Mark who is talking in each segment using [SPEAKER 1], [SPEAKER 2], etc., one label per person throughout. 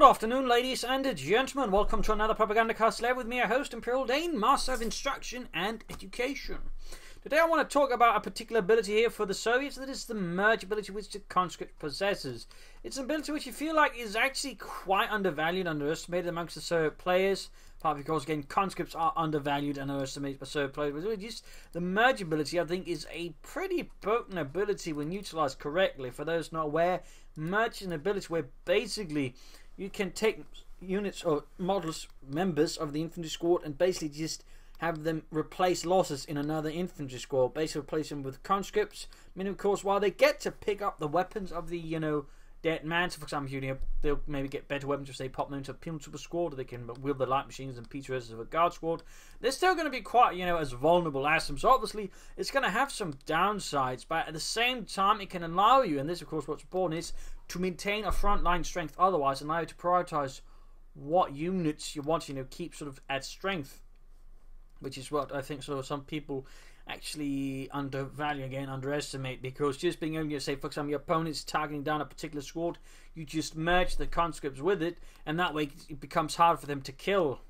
[SPEAKER 1] Good afternoon, ladies and gentlemen. Welcome to another Propagandacast. Lehr with me, your host, Imperial Dane, Master of Instruction and Education. Today I want to talk about a particular ability here for the Soviets, that is the merge ability which the conscript possesses. It's an ability which you feel like is actually quite undervalued, underestimated amongst the Soviet players, partly because, again, conscripts are undervalued and underestimated by Soviet players. But just the merge ability, I think, is a pretty potent ability when utilized correctly. For those not aware, merge is an ability where basically you can take units or models, members of the infantry squad, and basically just have them replace losses in another infantry squad. Basically replace them with conscripts. Meaning, of course, while they get to pick up the weapons of the, dead man. So, for example, they'll maybe get better weapons if they pop them into a Peel Super squad, or they can wield the light machines and PTRS of a guard squad. They're still going to be quite, as vulnerable as them. So, obviously, it's going to have some downsides, but at the same time, it can allow you, and this, of course, what's important is to maintain a frontline strength. Otherwise, allow you to prioritize what units you want to, keep sort of at strength, which is what I think sort of some people actually undervalue, again, underestimate, because just being able to say, for example, your opponent's targeting down a particular squad, you just merge the conscripts with it, and that way it becomes hard for them to kill.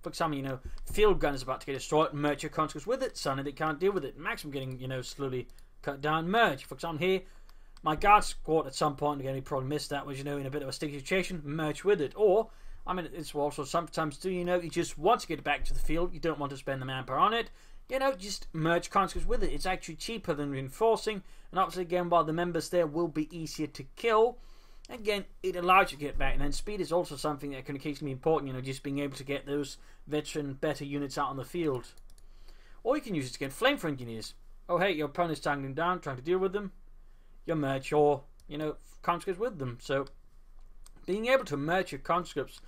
[SPEAKER 1] For example, field gun is about to get destroyed, merge your conscripts with it, suddenly they can't deal with it. Maximum getting, slowly cut down, merge. For example, here, my guard squad at some point, again, we probably missed that, was, in a bit of a sticky situation, merge with it. Or, it's also sometimes too, you just want to get back to the field, you don't want to spend the manpower on it, just merge conscripts with it. It's actually cheaper than reinforcing, and obviously, again, while the members there will be easier to kill, again, it allows you to get back. And then speed is also something that can occasionally be important, just being able to get those veteran, better units out on the field. Or you can use it to get flamethrower engineers. Oh, hey, your opponent's targeting down, trying to deal with them. You merge your, conscripts with them. So, being able to merge your conscripts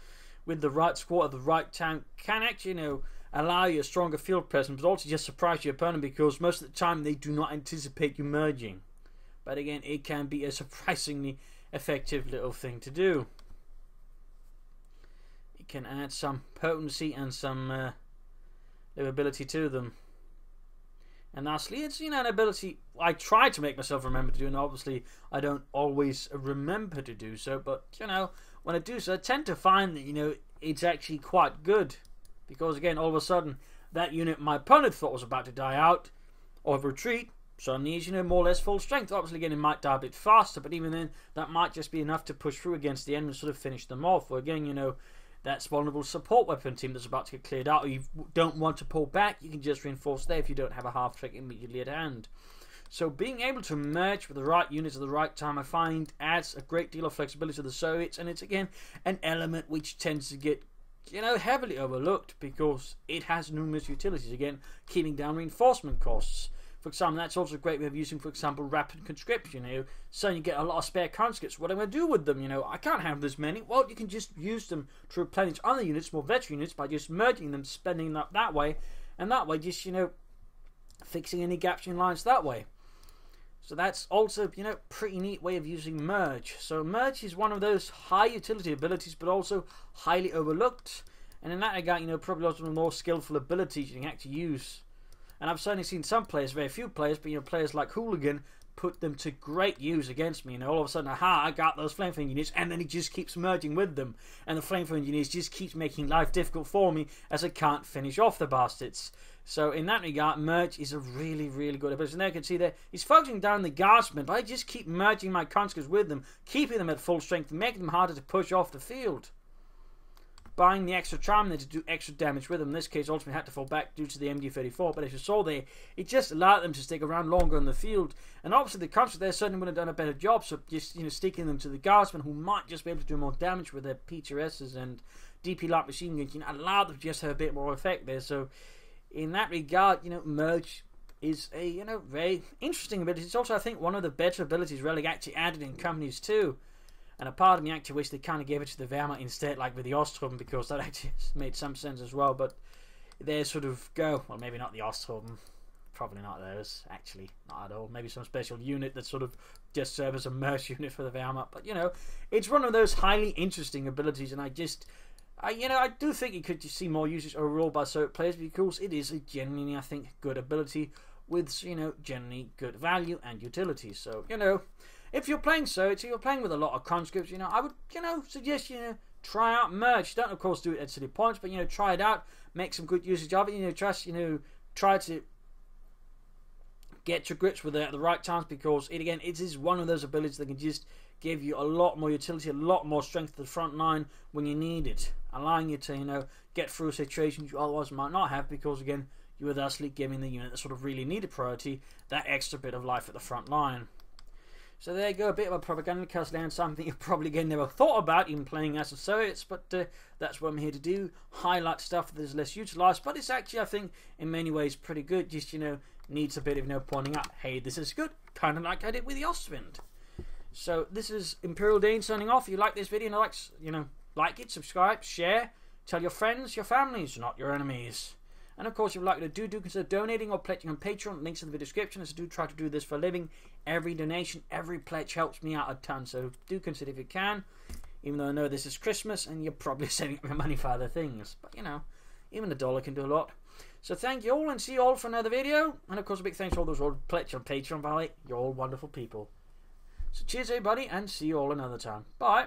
[SPEAKER 1] with the right squad at the right time can actually, allow you a stronger field presence, but also just surprise your opponent, because most of the time they do not anticipate you merging. But again, it can be a surprisingly effective little thing to do. It can add some potency and some livability to them. And lastly, it's an ability I try to make myself remember to do, and obviously I don't always remember to do so. But when I do so, I tend to find that it's actually quite good, because again, all of a sudden that unit my opponent thought was about to die out or retreat suddenly is more or less full strength. Obviously, again, it might die a bit faster, but even then, that might just be enough to push through against the enemy and sort of finish them off. Or again, that's vulnerable support weapon team that's about to get cleared out, or you don't want to pull back, you can just reinforce there if you don't have a half trick immediately at hand. So being able to merge with the right units at the right time, I find, adds a great deal of flexibility to the Soviets, and it's again an element which tends to get heavily overlooked, because it has numerous utilities. Again, keeping down reinforcement costs. For example, that's also a great way of using, for example, rapid conscription. So you get a lot of spare conscripts. What am I going to do with them? I can't have this many. Well, you can just use them to replenish other units, more veteran units, by just merging them, spending them that way, and that way just, fixing any gaps in lines that way. So that's also, pretty neat way of using merge. So merge is one of those high utility abilities, but also highly overlooked. And in that regard, probably one of the more skillful abilities you can actually use. And I've certainly seen some players, very few players, but players like Hooligan, put them to great use against me. All of a sudden, aha, I got those flamethrower engineers, and then he just keeps merging with them. And the flamethrower engineers just keeps making life difficult for me, as I can't finish off the bastards. So in that regard, merge is a really, really good ability. And there you can see there, he's focusing down the guardsmen, but I just keep merging my conscripts with them, keeping them at full strength, making them harder to push off the field. Buying the extra charm there to do extra damage with them. In this case, ultimately had to fall back due to the MG34, but as you saw there, it just allowed them to stick around longer on the field. And obviously the conscripts there certainly would have done a better job, so just sticking them to the guardsmen, who might just be able to do more damage with their PTRSs and DP light machine guns, allow them to just have a bit more effect there. So in that regard, merge is a very interesting ability. It's also, I think, one of the better abilities really actually added in companies too. And a part of me actually wish they kind of gave it to the Wehrmacht instead, like with the Osttruppen, because that actually made some sense as well. But they sort of go, well, maybe not the Osttruppen, probably not those, actually, not at all. Maybe some special unit that sort of just serves as a merge unit for the Wehrmacht. But it's one of those highly interesting abilities, and I do think you could see more usage overall by Soviet players, because it is a genuinely, I think, good ability with generally good value and utility. So if you're playing Soviets, if you're playing with a lot of conscripts, I would, suggest, try out merch. Don't of course do it at silly points, but try it out, make some good usage of it. Just try to get to grips with it at the right times, because it is one of those abilities that can just give you a lot more utility, a lot more strength to the front line when you need it, allowing you to get through situations you otherwise might not have, because again you are thusly giving the unit that sort of really needed priority that extra bit of life at the front line. So there you go, a bit of a Propagandacast land, something you probably again never thought about even playing as Associates, but that's what I'm here to do, highlight stuff that is less utilised, but it's actually, I think, in many ways pretty good. Just needs a bit of pointing out, hey, this is good, kind of like I did with the Ostwind. So this is Imperial Dane signing off. If you like this video, like it, subscribe, share, tell your friends, your families, not your enemies. And of course, if you'd like to do consider donating or pledging on Patreon. Links in the video description. As I do try to do this for a living. Every donation, every pledge helps me out a ton. So do consider if you can. Even though I know this is Christmas and you're probably saving up your money for other things. But even $1 can do a lot. So thank you all, and see you all for another video. And of course, a big thanks to all those who pledge on Patreon. By the way, you're all wonderful people. So cheers everybody, and see you all another time. Bye.